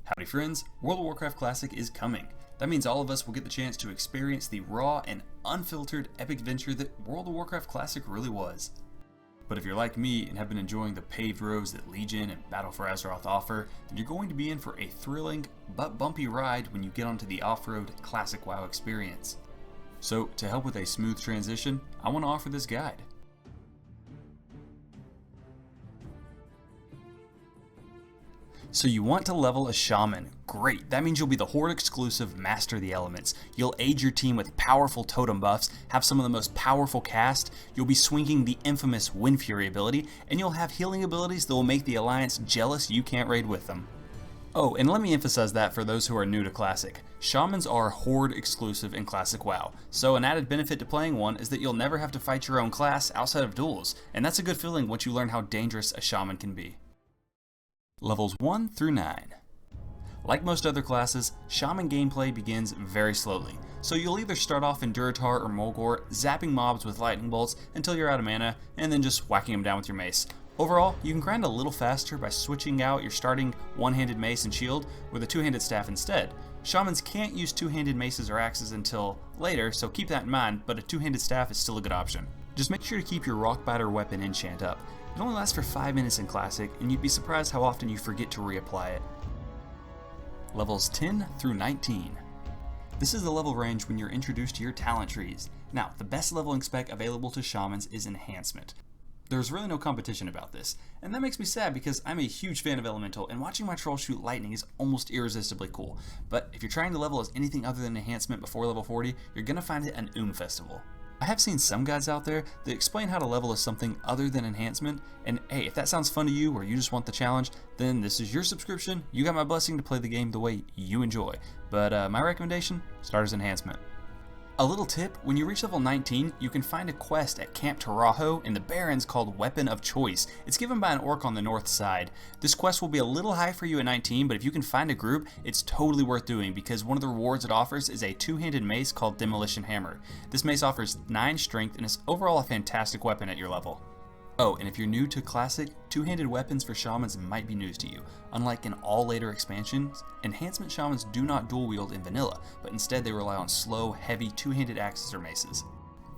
Howdy friends, World of Warcraft Classic is coming. That means all of us will get the chance to experience the raw and unfiltered epic adventure that World of Warcraft Classic really was. But if you're like me and have been enjoying the paved roads that Legion and Battle for Azeroth offer, then you're going to be in for a thrilling but bumpy ride when you get onto the off-road Classic WoW experience. So to help with a smooth transition, I want to offer this guide. So you want to level a Shaman. Great, that means you'll be the Horde exclusive Master of the Elements. You'll aid your team with powerful totem buffs, have some of the most powerful cast, you'll be swinging the infamous Windfury ability, and you'll have healing abilities that will make the Alliance jealous you can't raid with them. Oh, and let me emphasize that for those who are new to Classic. Shamans are Horde exclusive in Classic WoW, so an added benefit to playing one is that you'll never have to fight your own class outside of duels, and that's a good feeling once you learn how dangerous a Shaman can be. Levels 1 through 9. Like most other classes, Shaman gameplay begins very slowly, so you'll either start off in Durotar or Mulgore, zapping mobs with lightning bolts until you're out of mana, and then just whacking them down with your mace. Overall, you can grind a little faster by switching out your starting one-handed mace and shield with a two-handed staff instead. Shamans can't use two-handed maces or axes until later, so keep that in mind, but a two-handed staff is still a good option. Just make sure to keep your Rockbiter weapon enchant up. It only lasts for 5 minutes in Classic, and you'd be surprised how often you forget to reapply it. Levels 10 through 19. This is the level range when you're introduced to your talent trees. Now, the best leveling spec available to Shamans is Enhancement. There's really no competition about this, and that makes me sad because I'm a huge fan of Elemental, and watching my troll shoot lightning is almost irresistibly cool. But if you're trying to level as anything other than Enhancement before level 40, you're gonna find it an festival. I have seen some guides out there that explain how to level as something other than Enhancement, and hey, if that sounds fun to you or you just want the challenge, then this is your subscription. You got my blessing to play the game the way you enjoy. But my recommendation, start as Enhancement. A little tip, when you reach level 19, you can find a quest at Camp Taraho in the Barrens called Weapon of Choice. It's given by an orc on the north side. This quest will be a little high for you at 19, but if you can find a group, it's totally worth doing because one of the rewards it offers is a two-handed mace called Demolition Hammer. This mace offers 9 strength and is overall a fantastic weapon at your level. Oh, and if you're new to Classic, two-handed weapons for Shamans might be news to you. Unlike in all later expansions, Enhancement Shamans do not dual wield in vanilla, but instead they rely on slow, heavy two-handed axes or maces.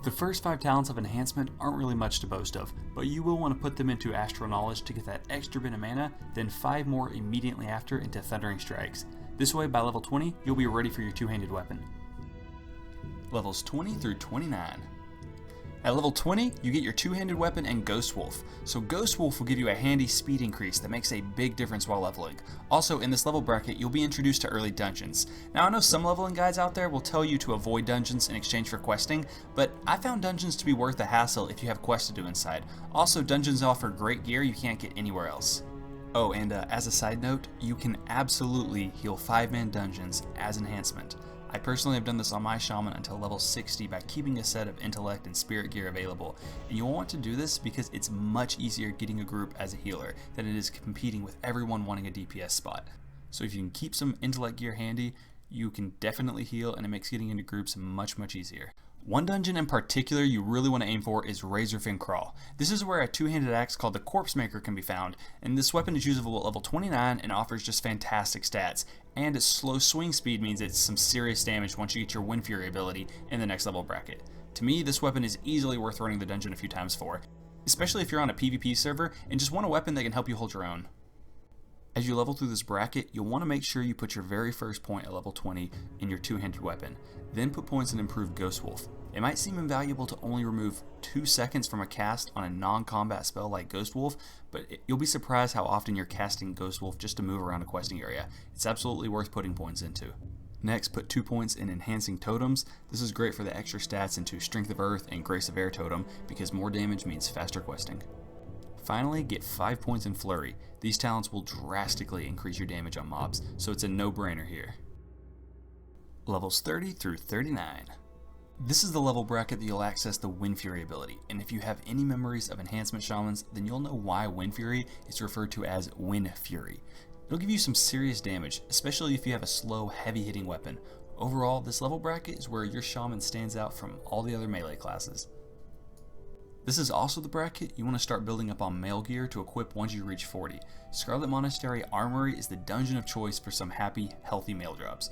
The first 5 talents of Enhancement aren't really much to boast of, but you will want to put them into Astral Knowledge to get that extra bit of mana, then 5 more immediately after into Thundering Strikes. This way, by level 20, you'll be ready for your two-handed weapon. Levels 20 through 29. At level 20, you get your two-handed weapon and Ghost Wolf. So Ghost Wolf will give you a handy speed increase that makes a big difference while leveling. Also, in this level bracket, you'll be introduced to early dungeons. Now, I know some leveling guides out there will tell you to avoid dungeons in exchange for questing, but I found dungeons to be worth the hassle if you have quests to do inside. Also, dungeons offer great gear you can't get anywhere else. Oh, and as a side note, you can absolutely heal 5-man dungeons as Enhancement. I personally have done this on my Shaman until level 60 by keeping a set of Intellect and Spirit gear available, and you'll want to do this because it's much easier getting a group as a healer than it is competing with everyone wanting a DPS spot. So if you can keep some Intellect gear handy, you can definitely heal, and it makes getting into groups much easier. One dungeon in particular you really want to aim for is Razorfin Crawl. This is where a two-handed axe called the Corpse Maker can be found, and this weapon is usable at level 29 and offers just fantastic stats. And its slow swing speed means it's some serious damage once you get your Windfury ability in the next level bracket. To me, this weapon is easily worth running the dungeon a few times for, especially if you're on a PvP server and just want a weapon that can help you hold your own. As you level through this bracket, you'll want to make sure you put your very first point at level 20 in your two-handed weapon, then put points in improved Ghost Wolf. It might seem invaluable to only remove 2 seconds from a cast on a non-combat spell like Ghost Wolf, but you'll be surprised how often you're casting Ghost Wolf just to move around a questing area. It's absolutely worth putting points into. Next, put 2 points in Enhancing Totems. This is great for the extra stats into Strength of Earth and Grace of Air Totem because more damage means faster questing. Finally, get 5 points in Flurry. These talents will drastically increase your damage on mobs, so it's a no-brainer here. Levels 30 through 39. This is the level bracket that you'll access the Windfury ability, and if you have any memories of Enhancement Shamans, then you'll know why Windfury is referred to as Windfury. It'll give you some serious damage, especially if you have a slow, heavy-hitting weapon. Overall, this level bracket is where your Shaman stands out from all the other melee classes. This is also the bracket you want to start building up on male gear to equip once you reach 40. Scarlet Monastery Armory is the dungeon of choice for some happy, healthy male drops.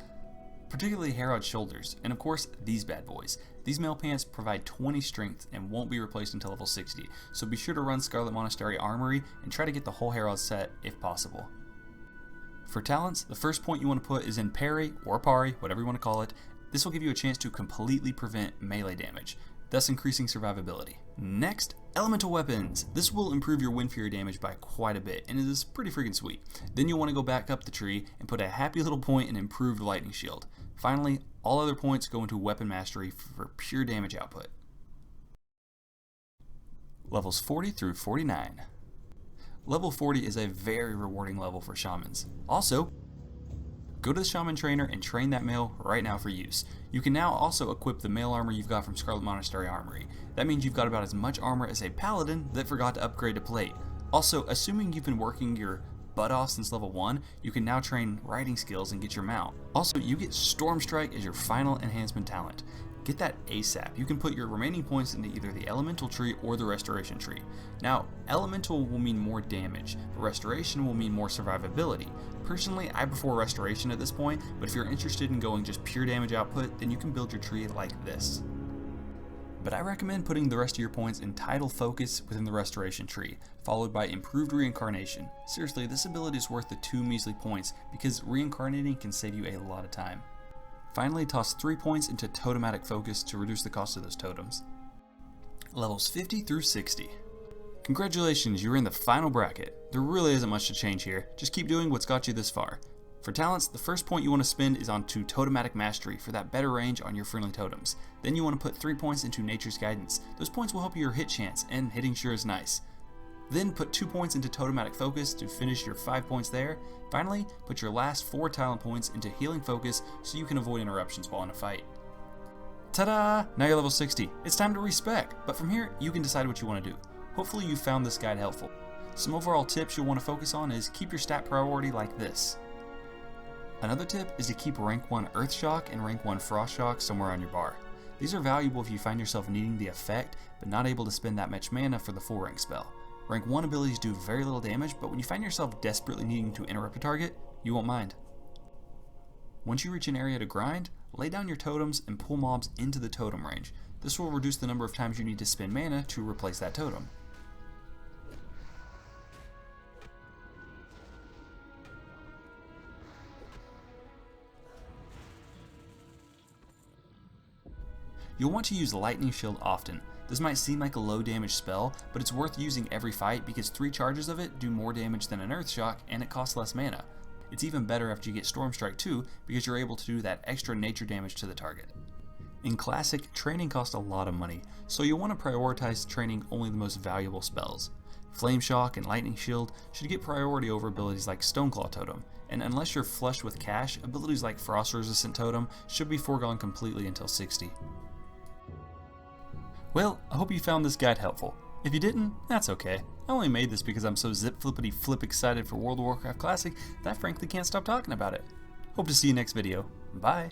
Particularly Herod Shoulders, and of course these bad boys. These male pants provide 20 strength and won't be replaced until level 60, so be sure to run Scarlet Monastery Armory and try to get the whole Herod set if possible. For talents, the first point you want to put is in Parry, or Pari, whatever you want to call it. This will give you a chance to completely prevent melee damage, thus increasing survivability. Next, Elemental Weapons. This will improve your windfury damage by quite a bit, and it is pretty freaking sweet. Then you'll want to go back up the tree and put a happy little point in Improved Lightning Shield. Finally, all other points go into Weapon Mastery for pure damage output. Levels 40 through 49. Level 40 is a very rewarding level for Shamans. Also, go to the Shaman trainer and train that male right now for use. You can now also equip the male armor you've got from Scarlet Monastery Armory. That means you've got about as much armor as a paladin that forgot to upgrade to plate. Also, assuming you've been working your butt off since level 1, you can now train riding skills and get your mount. Also, you get Stormstrike as your final enhancement talent. Get that ASAP. You can put your remaining points into either the elemental tree or the restoration tree. Now, elemental will mean more damage, but restoration will mean more survivability. Personally, I prefer restoration at this point, but if you're interested in going just pure damage output, then you can build your tree like this. But I recommend putting the rest of your points in Tidal Focus within the restoration tree, followed by Improved Reincarnation. Seriously, this ability is worth the 2 measly points because reincarnating can save you a lot of time. Finally, toss 3 points into Totematic Focus to reduce the cost of those totems. Levels 50 through 60. Congratulations, you're in the final bracket. There really isn't much to change here, just keep doing what's got you this far. For talents, the first point you want to spend is onto Totematic Mastery for that better range on your friendly totems. Then you want to put 3 points into Nature's Guidance. Those points will help your hit chance, and hitting sure is nice. Then put 2 points into Totematic Focus to finish your 5 points there. Finally, put your last 4 talent points into Healing Focus so you can avoid interruptions while in a fight. Ta-da! Now you're level 60. It's time to respec, but from here you can decide what you want to do. Hopefully you found this guide helpful. Some overall tips you'll want to focus on is keep your stat priority like this. Another tip is to keep rank 1 Earth Shock and rank 1 Frost Shock somewhere on your bar. These are valuable if you find yourself needing the effect, but not able to spend that much mana for the full rank spell. Rank 1 abilities do very little damage, but when you find yourself desperately needing to interrupt a target, you won't mind. Once you reach an area to grind, lay down your totems and pull mobs into the totem range. This will reduce the number of times you need to spend mana to replace that totem. You'll want to use Lightning Shield often. This might seem like a low damage spell, but it's worth using every fight because 3 charges of it do more damage than an Earth Shock and it costs less mana. It's even better after you get Stormstrike too because you're able to do that extra nature damage to the target. In Classic, training costs a lot of money, so you'll want to prioritize training only the most valuable spells. Flameshock and Lightning Shield should get priority over abilities like Stoneclaw Totem, and unless you're flush with cash, abilities like Frost Resistant Totem should be foregone completely until 60. Well, I hope you found this guide helpful. If you didn't, that's okay. I only made this because I'm so zip flippity flip excited for World of Warcraft Classic that I frankly can't stop talking about it. Hope to see you next video. Bye!